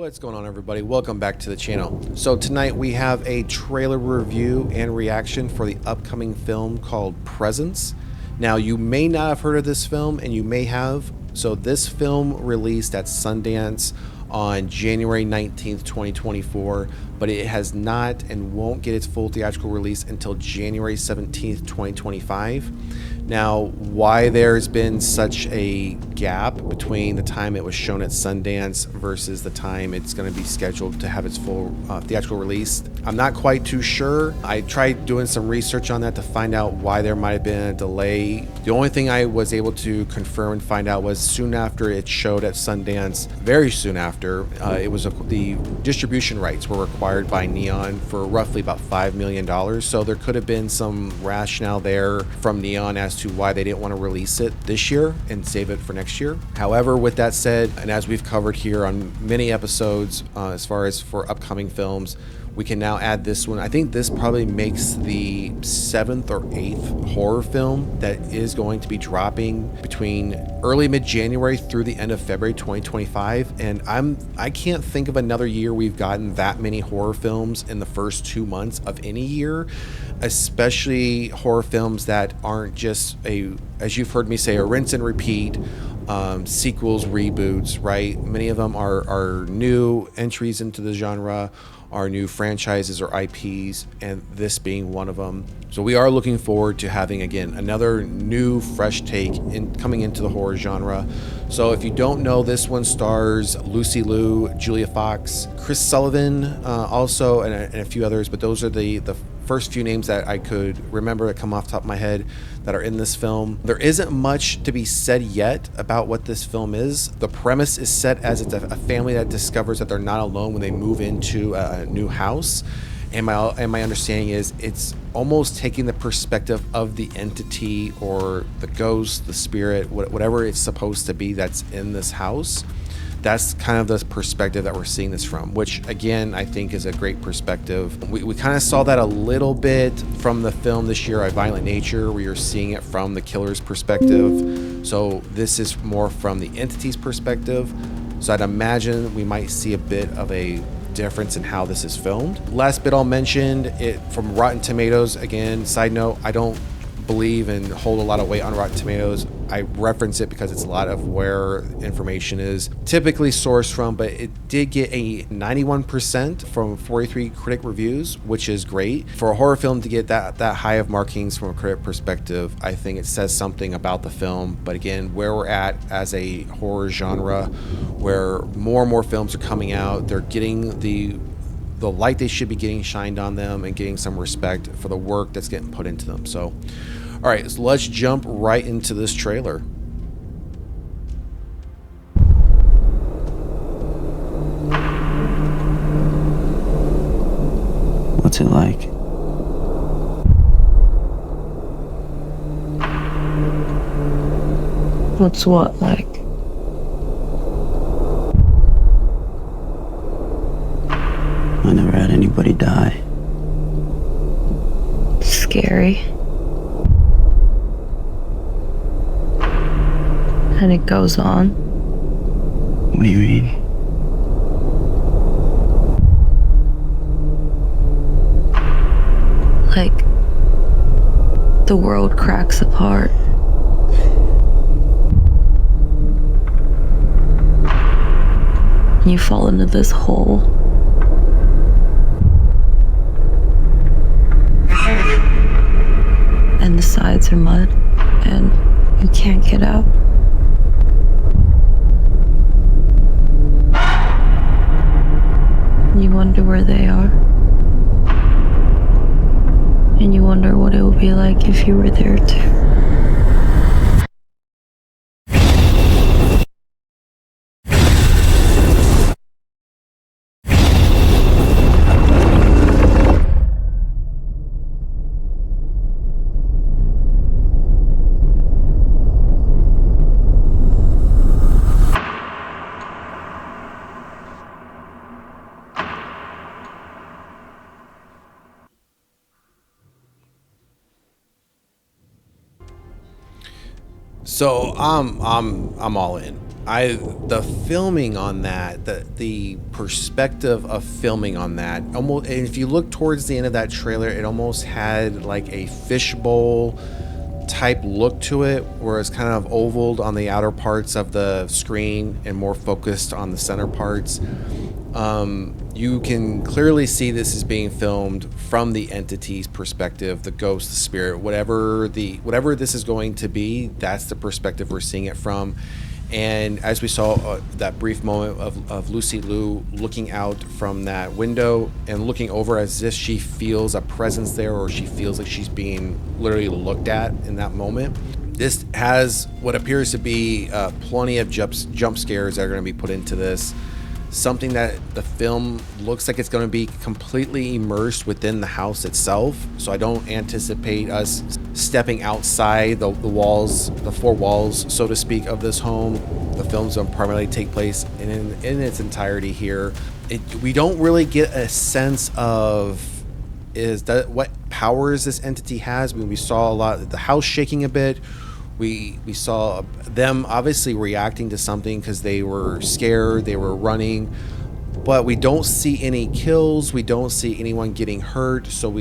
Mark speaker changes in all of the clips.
Speaker 1: What's going on, everybody? Welcome back to the channel. So tonight we have a trailer review and reaction for the upcoming film called Presence. Now, you may not have heard of this film, and you may have. So this film released at Sundance on January 19th, 2024, but it has not and won't get its full theatrical release until January 17th, 2025. Now, why there's been such a gap between the time it was shown at Sundance versus the time it's going to be scheduled to have its full theatrical release, I'm not quite too sure. I tried doing some research on that to find out why there might have been a delay. The only thing I was able to confirm and find out was soon after it showed at Sundance, very soon after, the distribution rights were required by Neon for roughly about $5 million. So there could have been some rationale there from Neon as to why they didn't want to release it this year and save it for next year. However, with that said, and as we've covered here on many episodes, as far as for upcoming films, we can now add this one. I think this probably makes the 7th or 8th horror film that is going to be dropping between early mid-January through the end of February 2025. And I can't think of another year we've gotten that many horror films in the first 2 months of any year, especially horror films that aren't just as you've heard me say, a rinse and repeat. Sequels, reboots, right? Many of them are new entries into the genre, are new franchises or IPs, and this being one of them. So we are looking forward to having, again, another new fresh take coming into the horror genre. So if you don't know, this one stars Lucy Liu, Julia Fox, Chris Sullivan, also, and a few others, but those are the first few names that I could remember that come off the top of my head that are in this film. There isn't much to be said yet about what this film is. The premise is set as it's a family that discovers that they're not alone when they move into a new house. And my understanding is it's almost taking the perspective of the entity or the ghost, the spirit, whatever it's supposed to be that's in this house. That's kind of the perspective that we're seeing this from, which again, I think is a great perspective. We kind of saw that a little bit from the film this year, A Violent Nature, where you're seeing it from the killer's perspective. So this is more from the entity's perspective. So I'd imagine we might see a bit of a difference in how this is filmed. Last bit I'll mention, it from Rotten Tomatoes. Again, side note, I don't believe and hold a lot of weight on Rotten Tomatoes. I reference it because it's a lot of where information is typically sourced from, but it did get a 91% from 43 critic reviews, which is great. For a horror film to get that high of markings from a critic perspective, I think it says something about the film. But again, where we're at as a horror genre, where more and more films are coming out, they're getting the light they should be getting shined on them and getting some respect for the work that's getting put into them. So, all right, so let's jump right into this trailer.
Speaker 2: What's it like?
Speaker 3: What's what like?
Speaker 2: I never had anybody die.
Speaker 3: Scary. And it goes on.
Speaker 2: What do you mean?
Speaker 3: Like the world cracks apart. You fall into this hole. And the sides are mud, and you can't get out. You wonder where they are. And you wonder what it would be like if you were there too.
Speaker 1: So I'm all in. The filming on that, the perspective of filming on that, almost, and if you look towards the end of that trailer, it almost had like a fishbowl type look to it, where it's kind of ovaled on the outer parts of the screen and more focused on the center parts. You can clearly see this is being filmed from the entity's perspective, the ghost, the spirit, whatever this is going to be. That's the perspective we're seeing it from. And as we saw that brief moment of Lucy Liu looking out from that window and looking over as if she feels a presence there, or she feels like she's being literally looked at in that moment. This has what appears to be plenty of jump scares that are going to be put into this. Something that the film looks like it's going to be completely immersed within the house itself. So I don't anticipate us stepping outside the walls, the four walls, so to speak, of this home. The film's going to primarily take place in its entirety here. We don't really get a sense of what powers this entity has. I mean, we saw a lot of the house shaking a bit. We saw them obviously reacting to something because they were scared, they were running, but we don't see any kills, we don't see anyone getting hurt. So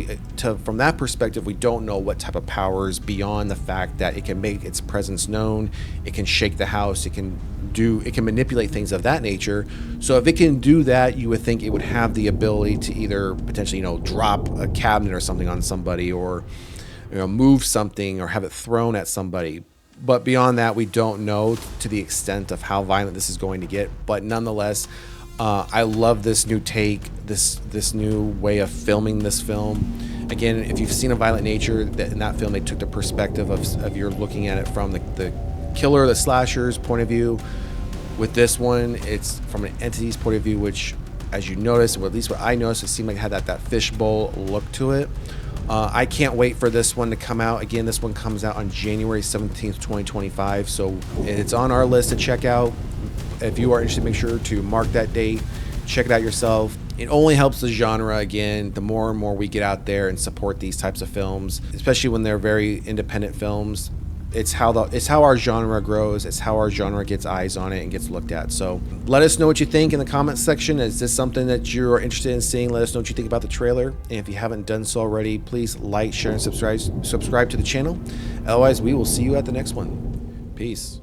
Speaker 1: from that perspective, we don't know what type of powers beyond the fact that it can make its presence known, it can shake the house, it can manipulate things of that nature. So if it can do that, you would think it would have the ability to either potentially, drop a cabinet or something on somebody, or move something, or have it thrown at somebody. But beyond that, we don't know to the extent of how violent this is going to get. But nonetheless, I love this new take, this new way of filming this film. Again, if you've seen A Violent Nature, in that film they took the perspective of you're looking at it from the killer, the slasher's point of view. With this one, it's from an entity's point of view, which, as you noticed, or at least what I noticed, it seemed like it had that fishbowl look to it. I can't wait for this one to come out. Again, this one comes out on January 17th, 2025. So it's on our list to check out. If you are interested, make sure to mark that date. Check it out yourself. It only helps the genre, again, the more and more we get out there and support these types of films, especially when they're very independent films. It's how our genre grows. It's how our genre gets eyes on it and gets looked at. So let us know what you think in the comments section. Is this something that you're interested in seeing? Let us know what you think about the trailer. And if you haven't done so already, please like, share, and subscribe to the channel. Otherwise, we will see you at the next one. Peace.